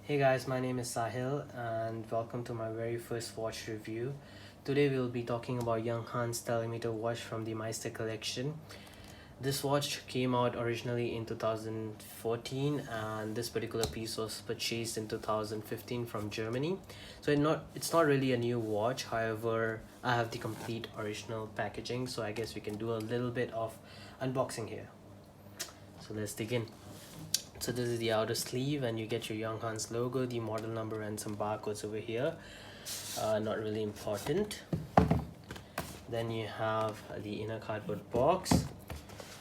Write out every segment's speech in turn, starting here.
Hey guys, my name is Sahil and welcome to my very first watch review. Today we'll be talking about Junghans Telemeter watch from the Meister collection. This watch came out originally in 2014 and this particular piece was purchased in 2015 from Germany. So it's not really a new watch, however I have the complete original packaging, so I guess we can do a little bit of unboxing here. So let's dig in. So this is the outer sleeve and you get your Junghans logo, the model number and some barcodes over here. Not really important. Then you have the inner cardboard box.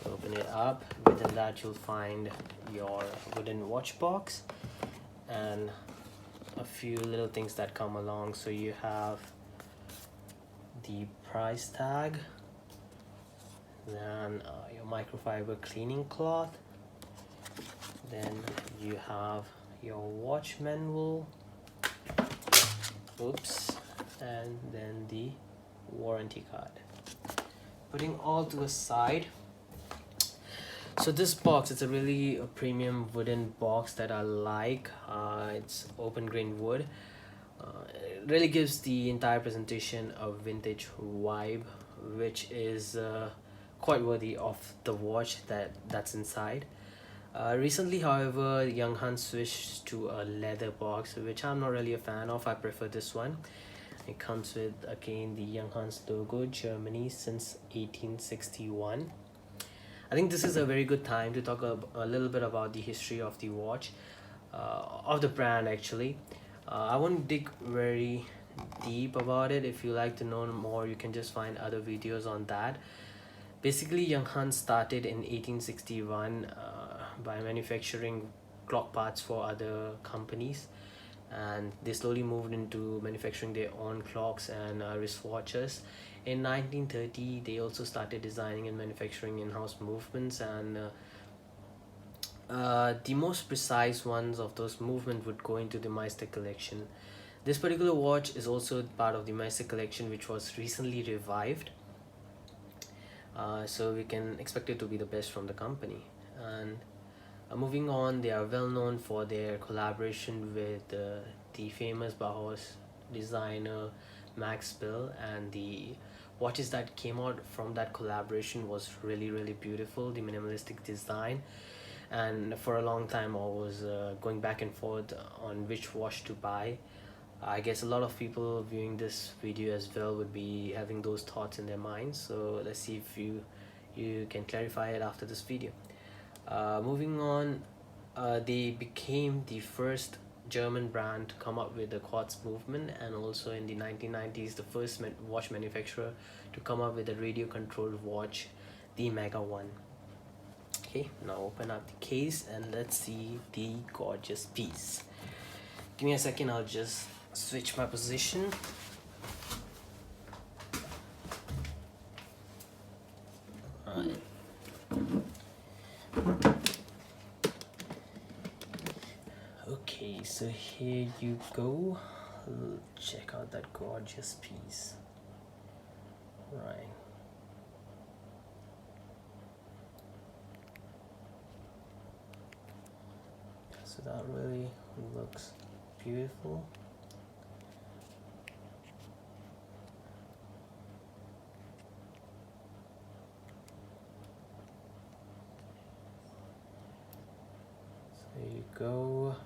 Open it up. Within that you'll find your wooden watch box and a few little things that come along. So you have the price tag, then your microfiber cleaning cloth, then you have your watch manual, and then the warranty card. Putting all to a side, so this box, it's a really premium wooden box that I like. It's open grain wood. It really gives the entire presentation a vintage vibe, which is quite worthy of the watch that's inside. Recently, however, Junghans switched to a leather box, which I'm not really a fan of. I prefer this one. It comes with, again, the Junghans logo, Germany since 1861. I think this is a very good time to talk a little bit about the history of the watch, of the brand actually. I won't dig very deep about it. If you like to know more, you can just find other videos on that. Basically, Junghans started in 1861 by manufacturing clock parts for other companies, and they slowly moved into manufacturing their own clocks and wristwatches. In 1930, they also started designing and manufacturing in-house movements, and the most precise ones of those movements would go into the Meister collection. This particular watch is also part of the Meister collection, which was recently revived. So we can expect it to be the best from the company. And moving on, they are well known for their collaboration with the famous Bauhaus designer Max Bill, and the watches that came out from that collaboration was really beautiful. The minimalistic design, and for a long time I was going back and forth on which watch to buy. I guess a lot of people viewing this video as well would be having those thoughts in their minds, so let's see if you can clarify it after this video. Moving on, they became the first German brand to come up with the quartz movement, and also in the 1990s the first watch manufacturer to come up with a radio controlled watch, the Mega One. Okay, now open up the case and let's see the gorgeous piece. Give me a second, I'll just switch my position. Alright. Okay, so here you go. Check out that gorgeous piece. Right. So that really looks beautiful. So there you go.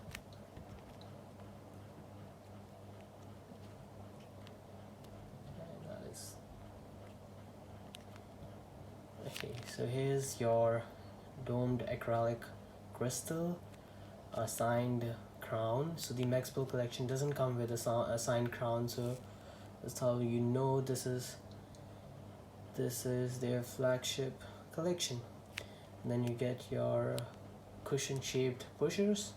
Okay, so here's your domed acrylic crystal, a signed crown. So the Max Bill collection doesn't come with a signed crown, so that's how you know this is their flagship collection. And then you get your cushion shaped pushers.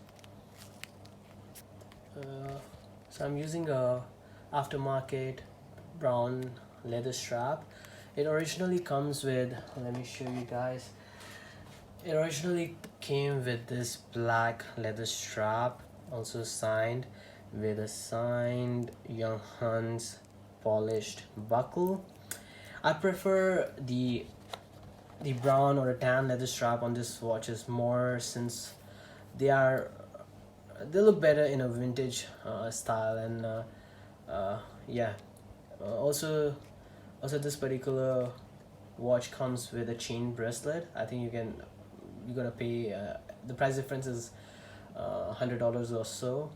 So I'm using a aftermarket brown leather strap. It originally comes with, let me show you guys, it originally came with this black leather strap, also signed with a signed Junghans polished buckle. I prefer the brown or a tan leather strap on this watches more, since they are they look better in a vintage style. And yeah, also this particular watch comes with a chain bracelet. I think you're gonna pay the price difference is $100 or so.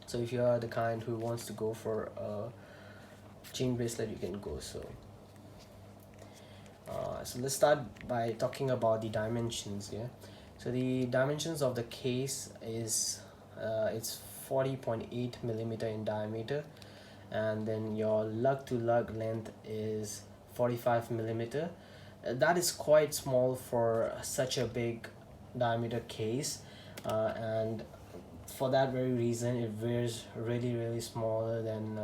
So if you are the kind who wants to go for a chain bracelet, you can go. So let's start by talking about the dimensions. Yeah, so the dimensions of the case is it's 40.8 millimeter in diameter, and then your lug to lug length is 45 millimeter. That is quite small for such a big diameter case, and for that very reason it wears really smaller than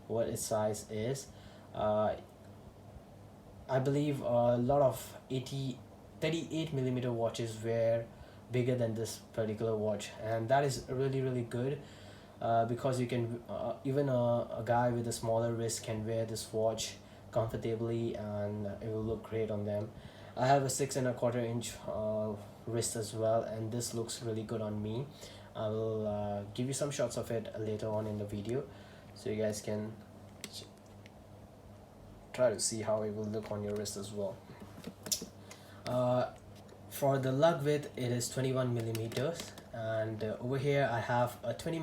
what its size is. uh, I believe a lot of 38 millimeter watches wear bigger than this particular watch, and that is really good, because you can even a guy with a smaller wrist can wear this watch comfortably, and it will look great on them. I have a 6.25 inch wrist as well, and this looks really good on me. I will give you some shots of it later on in the video, so you guys can try to see how it will look on your wrist as well. For the lug width, it is 21 millimeters, and over here I have a 20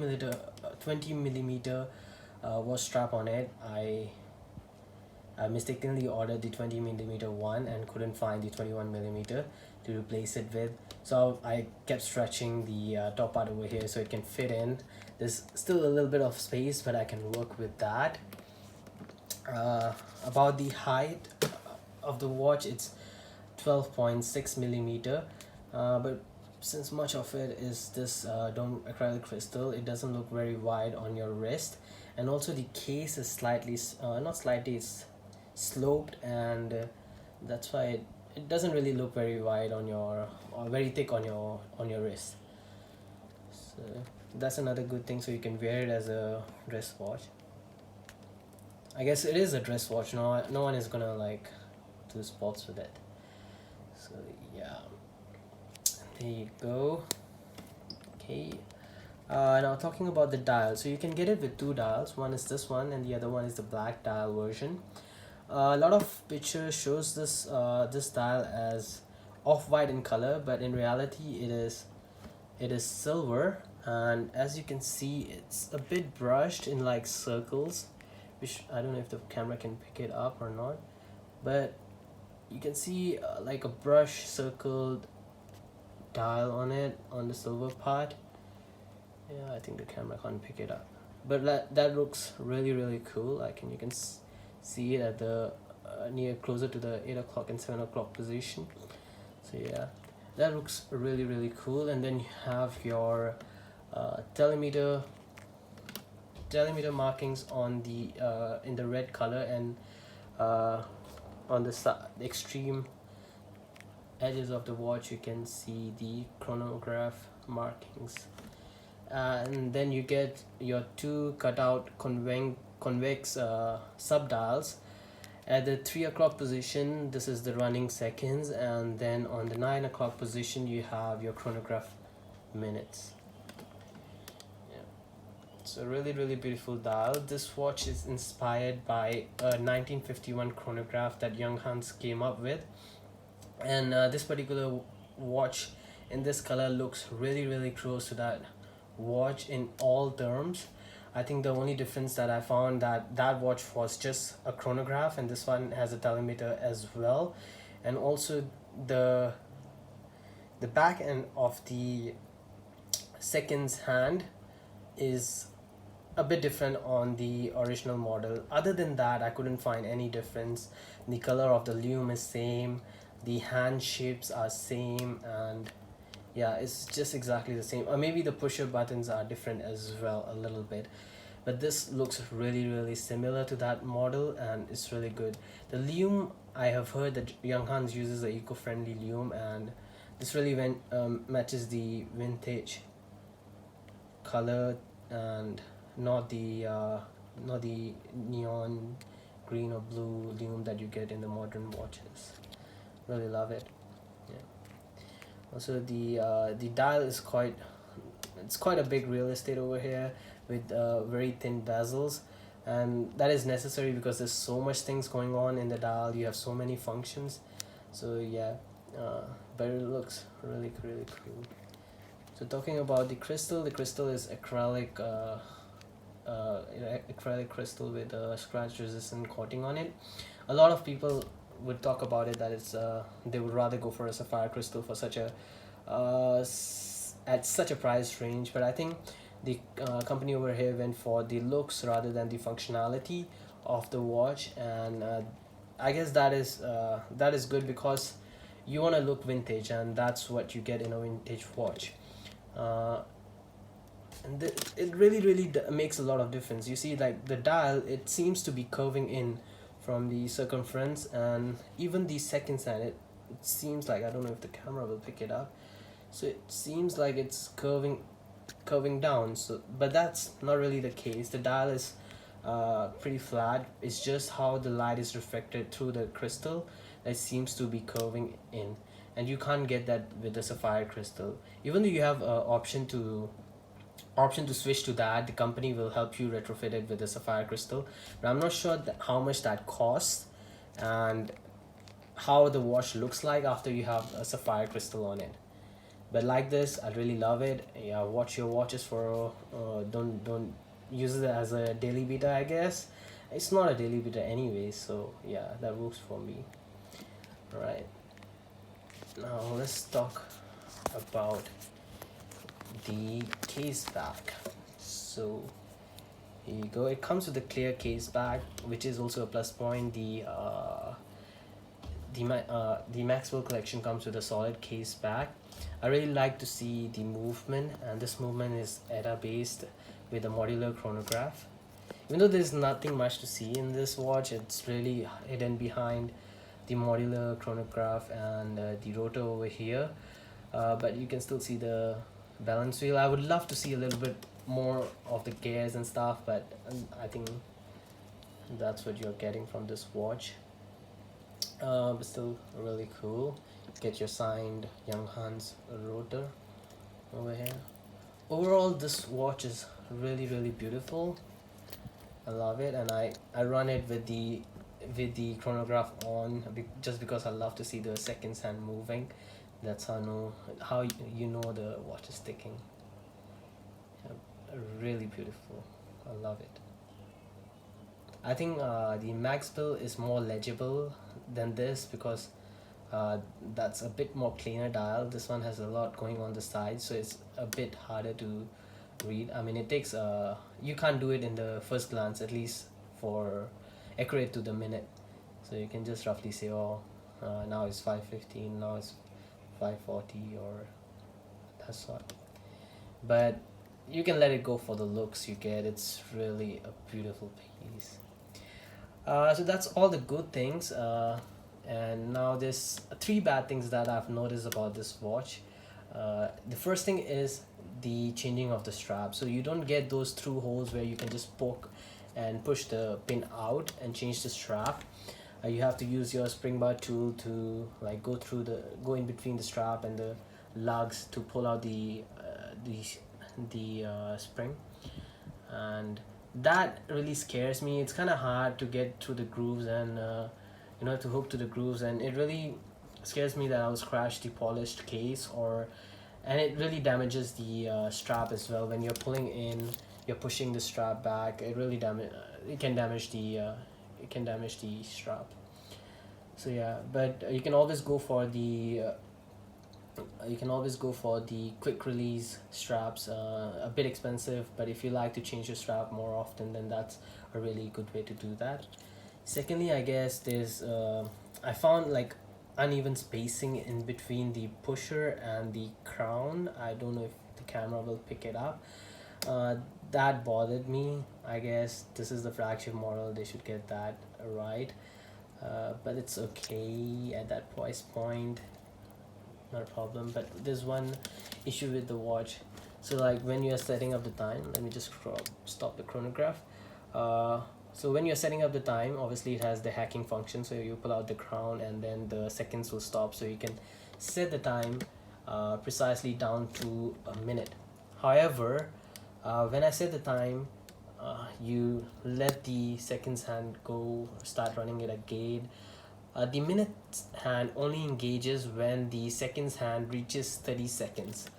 millimeter watch strap on it. I mistakenly ordered the 20 millimeter one and couldn't find the 21 millimeter to replace it with, so I kept stretching the top part over here so it can fit in. There's still a little bit of space, but I can work with that. About the height of the watch, it's 12.6 millimeter, but since much of it is this dome acrylic crystal, it doesn't look very wide on your wrist. And also the case is slightly not slightly, it's sloped, and that's why it doesn't really look very wide on your, or very thick on your wrist. So that's another good thing, so you can wear it as a wrist watch. I guess it is a dress watch. No one is gonna like do sports with it. So yeah, there you go. Okay. Now talking about the dial, so you can get it with two dials. One is this one, and the other one is the black dial version. A lot of pictures shows this this dial as off-white in color, but in reality it is silver, and as you can see, it's a bit brushed in like circles, which I don't know if the camera can pick it up or not, but you can see like a brush circled dial on it, on the silver part. Yeah, I think the camera can't pick it up, but that looks really cool. Like, and you can see it at the near closer to the 8 o'clock and 7 o'clock position. So yeah, that looks really cool. And then you have your telemeter markings on the in the red color, and on the extreme edges of the watch you can see the chronograph markings. And then you get your two cutout convex sub-dials. At the 3 o'clock position, this is the running seconds, and then on the 9 o'clock position you have your chronograph minutes. It's a really beautiful dial. This watch is inspired by a 1951 chronograph that Junghans came up with, and this particular watch in this color looks really close to that watch in all terms. I think the only difference that I found, that watch was just a chronograph, and this one has a telemeter as well. And also the back end of the seconds hand is a bit different on the original model. Other than that, I couldn't find any difference. The color of the lume is same, the hand shapes are same, and yeah, it's just exactly the same. Or maybe the pusher buttons are different as well a little bit, but this looks really similar to that model, and it's really good. The lume, I have heard that Junghans uses an eco-friendly lume, and this really matches the vintage color, and not the neon green or blue lume that you get in the modern watches. Really love it. Yeah. Also the dial is quite it's quite a big real estate over here with very thin bezels, and that is necessary because there's so much things going on in the dial. You have so many functions. So yeah, but it looks really cool. So talking about the crystal is acrylic, acrylic crystal with a scratch resistant coating on it. A lot of people would talk about it that it's they would rather go for a sapphire crystal for such a at such a price range, but I think the company over here went for the looks rather than the functionality of the watch, and I guess that is good because you want to look vintage, and that's what you get in a vintage watch. And it really makes a lot of difference. You see, like the dial, it seems to be curving in from the circumference, and even the seconds hand, it seems like, I don't know if the camera will pick it up, so it seems like it's curving down. So but that's not really the case. The dial is pretty flat. It's just how the light is reflected through the crystal that seems to be curving in, and you can't get that with the sapphire crystal. Even though you have option to switch to that, the company will help you retrofit it with the sapphire crystal, but I'm not sure how much that costs and how the watch looks like after you have a sapphire crystal on it. But like this, I really love it. Yeah, watch your watches for don't use it as a daily beater. I guess it's not a daily beater anyway, so yeah, that works for me. All right, now let's talk about the case back. So here you go. It comes with a clear case back, which is also a plus point. The Maxwell collection comes with a solid case back. I really like to see the movement, and this movement is ETA based with a modular chronograph. Even though there's nothing much to see in this watch, it's really hidden behind the modular chronograph and the rotor over here. But you can still see the balance wheel. I would love to see a little bit more of the gears and stuff, but I think that's what you're getting from this watch. But still really cool. Get your signed Junghans rotor over here. Overall, this watch is really beautiful. I love it, and I run it with the chronograph on just because I love to see the seconds hand moving. That's how you know the watch is ticking. Yeah, really beautiful. I love it. I think the Maxwell is more legible than this because that's a bit more cleaner dial. This one has a lot going on the side, so it's a bit harder to read. I mean, it takes you can't do it in the first glance, at least for accurate to the minute. So you can just roughly say, oh, now it's 5:15, now it's 5:40, or that sort. But you can let it go for the looks you get. It's really a beautiful piece. So that's all the good things, and now there's three bad things that I've noticed about this watch. The first thing is the changing of the strap. So you don't get those through holes where you can just poke and push the pin out and change the strap. You have to use your spring bar tool to like go in between the strap and the lugs to pull out the spring, and that really scares me. It's kind of hard to get through the grooves and to hook to the grooves, and it really scares me that I'll scratch the polished case, and it really damages the strap as well. When you're pulling in, you're pushing the strap back, it can damage the strap. So yeah, but you can always go for the quick release straps. A bit expensive, but if you like to change your strap more often, then that's a really good way to do that. Secondly, I guess there's I found like uneven spacing in between the pusher and the crown. I don't know if the camera will pick it up. That bothered me. I guess this is the flagship model, they should get that right, but it's okay at that price point, not a problem. But there's one issue with the watch. So like when you're setting up the time, let me just stop the chronograph. So when you're setting up the time, obviously it has the hacking function, so you pull out the crown and then the seconds will stop, so you can set the time precisely down to a minute. However, when I set the time, you let the seconds hand go, start running it again. The minutes hand only engages when the seconds hand reaches 30 seconds.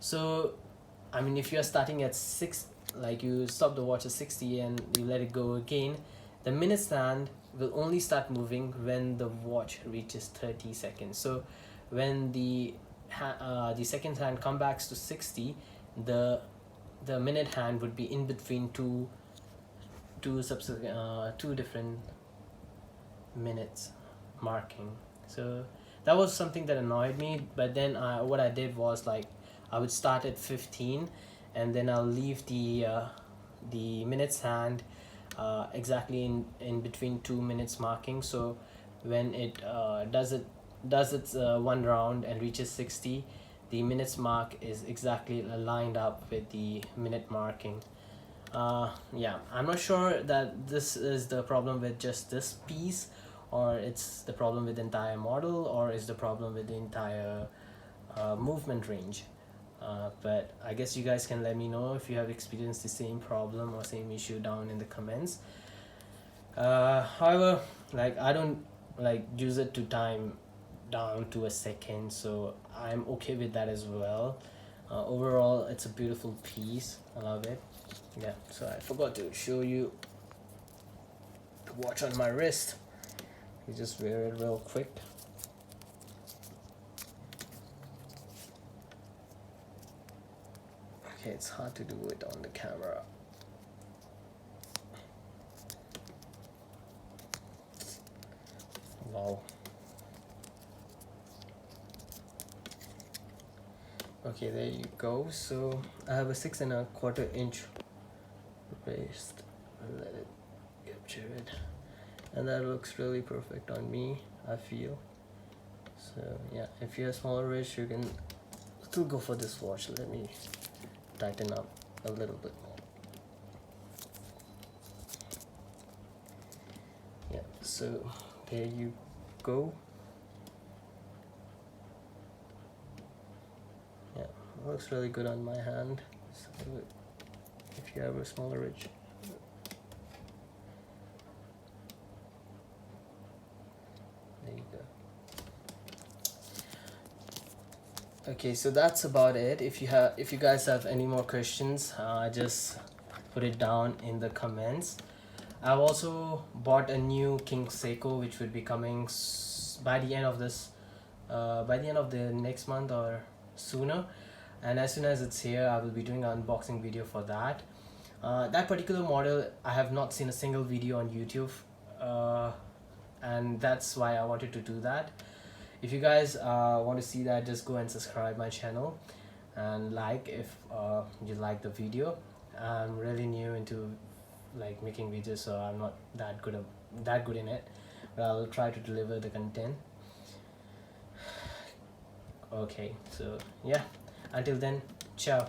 So I mean, if you're starting at 6, like you stop the watch at 60 and you let it go again, the minutes hand will only start moving when the watch reaches 30 seconds. So when the second hand comes back to 60, the minute hand would be in between two different minutes marking. So that was something that annoyed me. But then what I did was, like, I would start at 15, and then I'll leave the minutes hand exactly in between 2 minutes marking. So when it does its one round and reaches 60, the minutes mark is exactly lined up with the minute marking. Yeah, I'm not sure that this is the problem with just this piece, or it's the problem with the entire model, or is the problem with the entire movement range. But I guess you guys can let me know if you have experienced the same problem or same issue down in the comments. However, like, I don't like use it to time down to a second, so I'm okay with that as well. Overall, it's a beautiful piece. I love it. Yeah, so I forgot to show you the watch on my wrist. You just wear it real quick. Okay, it's hard to do it on the camera. Wow. Okay, there you go. So I have a 6¼ inch wrist. Let it capture it, and that looks really perfect on me, I feel. So yeah, if you have smaller wrist, you can still go for this watch. Let me tighten up a little bit more. Yeah, so there you go. Yeah, it looks really good on my hand. So if you have a smaller wrist, there you go. Okay, so that's about it. If you guys have any more questions, just put it down in the comments. I've also bought a new King Seiko, which would be coming by the end of the next month or sooner. And as soon as it's here, I will be doing an unboxing video for that. That particular model, I have not seen a single video on YouTube, and that's why I wanted to do that. If you guys want to see that, just go and subscribe my channel and like if you like the video. I'm really new into like making videos, so I'm not that good in it, but I'll try to deliver the content. Okay, so yeah, until then, ciao.